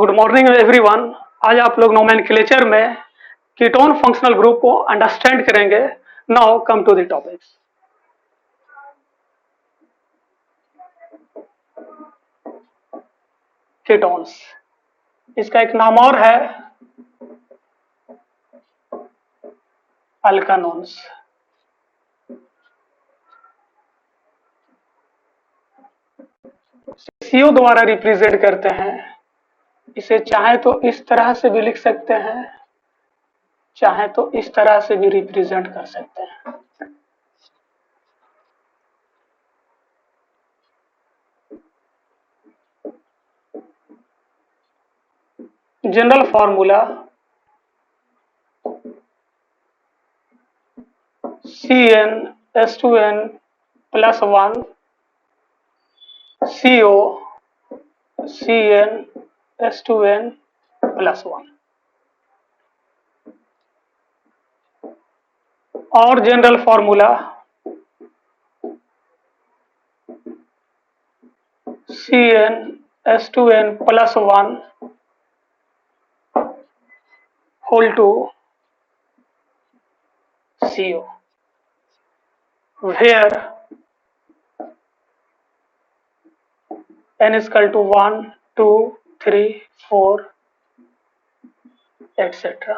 Good morning everyone. आज आप लोग नोमेनक्लेचर में कीटोन फंक्शनल ग्रुप को अंडरस्टैंड करेंगे। Now come to the topics. Ketones, इसका एक नाम और है अल्कानोन्स। सीओ द्वारा रिप्रेजेंट करते हैं। इसे चाहे तो इस तरह से भी लिख सकते हैं, चाहे तो इस तरह से भी रिप्रेजेंट कर सकते हैं। General formula CnS2n plus 1 CO CnS2n plus 1। और general formula CnS2n plus 1 whole to CO, where n is equal to 1, 2, 3, 4, etc.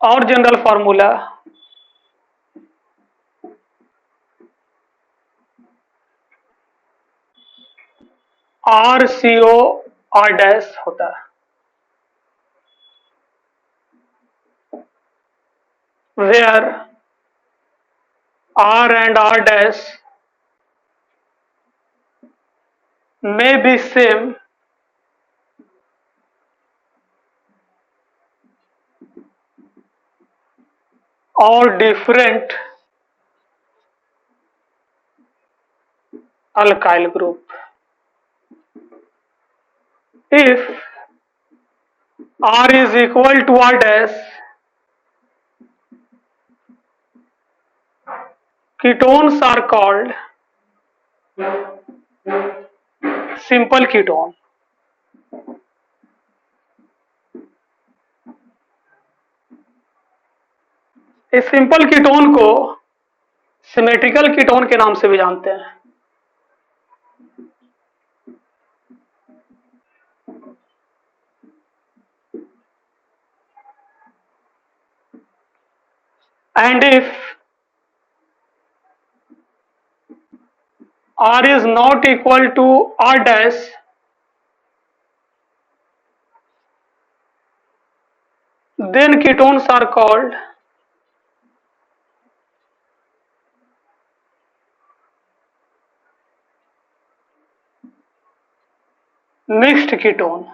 और general formula RCO R dash होता है, where R and R dash may be same or different alkyl group. If R is equal to R dash, ketones are called simple ketone. इस simple ketone को symmetrical ketone के नाम से भी जानते हैं। And if R is not equal to R dash, then ketones are called mixed ketone.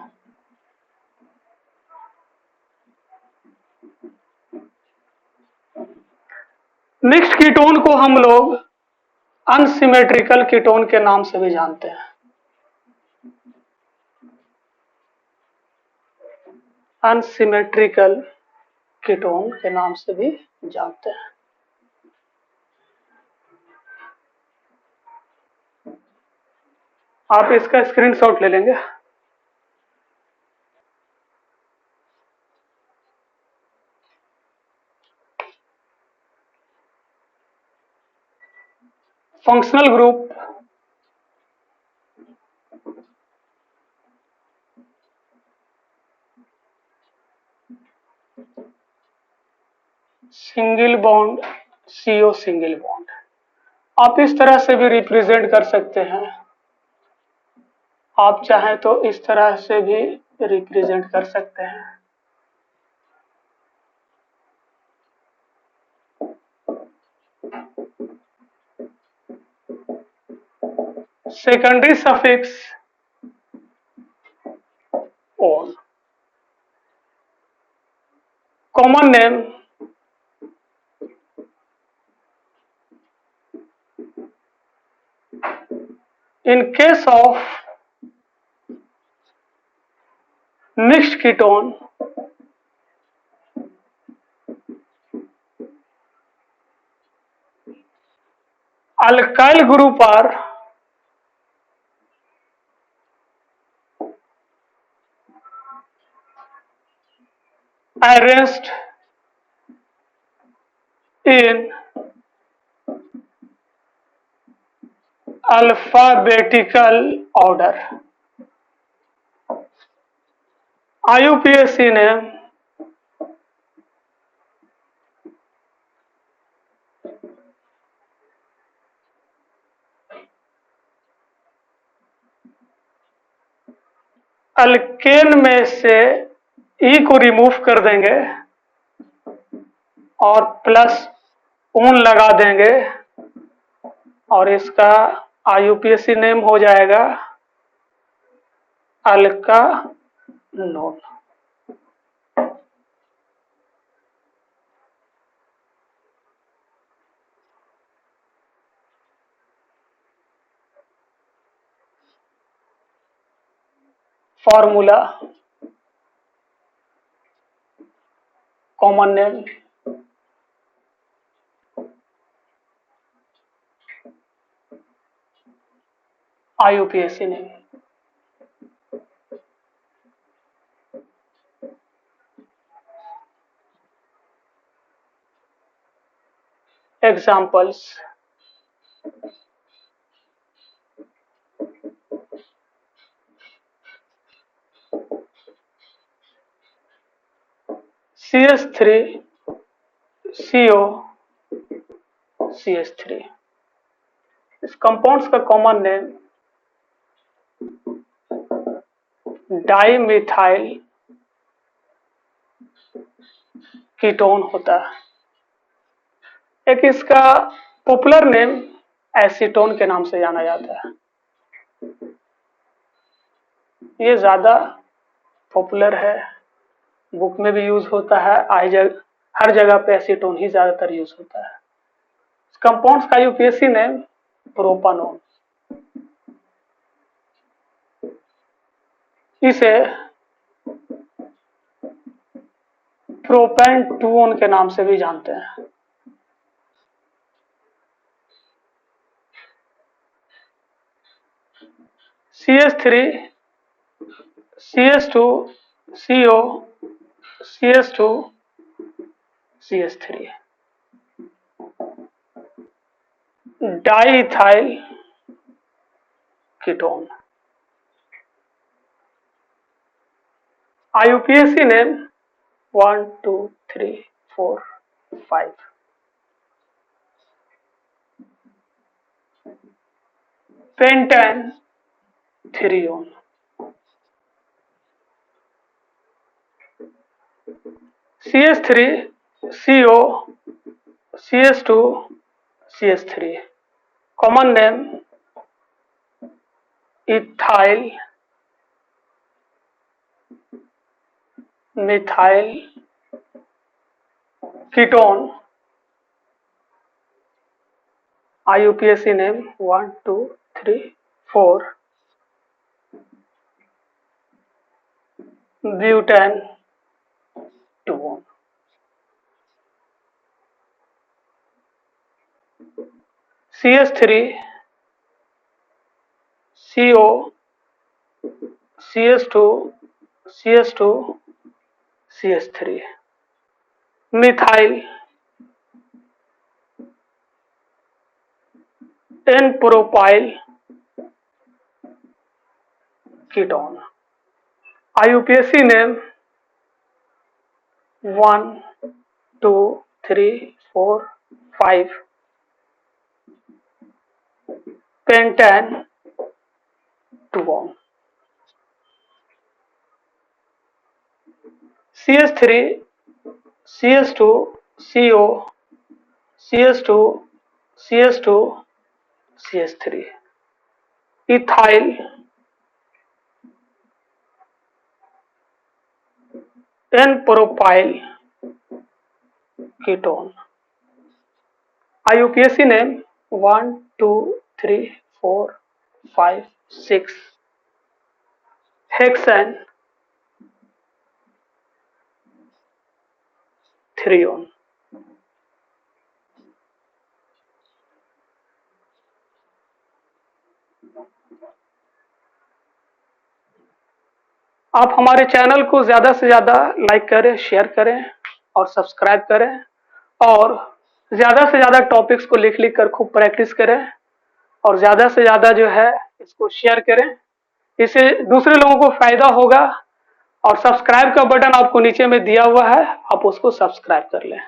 Mixed ketone को हम लोग अनसिमेट्रिकल कीटोन के नाम से भी जानते हैं। अनसिमेट्रिकल कीटोन के नाम से भी जानते हैं। आप इसका स्क्रीनशॉट ले लेंगे। Functional group single bond CO single bond, आप इस तरह से भी रिप्रेजेंट कर सकते हैं। आप चाहें तो इस तरह से भी रिप्रेजेंट कर सकते हैं। Secondary suffix on, common name in case of mixed ketone, alkyl group are arranged in alphabetical order. IUPAC ने अल्केन में से ई को रिमूव कर देंगे और प्लस ऊन लगा देंगे और इसका IUPAC नेम हो जाएगा alkanone. Formula common name IUPAC name. Examples CH3CO CH3। इस कंपाउंड्स का कॉमन नेम डाइमिथाइल कीटोन होता है। एक इसका पॉपुलर नेम एसीटोन के नाम से जाना जाता है। ये ज्यादा पॉपुलर है, बुक में भी यूज होता है, हर जगह पे एसीटोन ही ज्यादातर यूज होता है। कंपाउंड्स का IUPAC नेम प्रोपानोन। इसे प्रोपेंटून के नाम से भी जानते हैं। CH3 CH2 CO CH2 CH3 diethyl ketone. IUPAC name 1 2 3 4 5। Pentan three one. CH3 CO CH2 CH3। Common name ethyl methyl ketone. IUPAC name 1 2 3 4 butan two one. CH3 CO CH2 CH2 CH3 methyl n propyl ketone. IUPAC name 1 2 3 4 5 pentan two one. CH3 CH2 CO CH2 CH2 CH3 ethyl n propyl ketone. IUPAC name 1 2 3 4 5 6 hexan थ्रियोन। आप हमारे channel को ज़्यादा से ज़्यादा like करें, share करें और subscribe करें, और ज़्यादा से ज़्यादा टॉपिक्स को लिख लिख कर खूब प्रैक्टिस करें, और ज़्यादा से ज़्यादा जो है इसको शेयर करें। इससे दूसरे लोगों को फायदा होगा। और सब्सक्राइब का बटन आपको नीचे में दिया हुआ है, आप उसको सब्सक्राइब कर लें।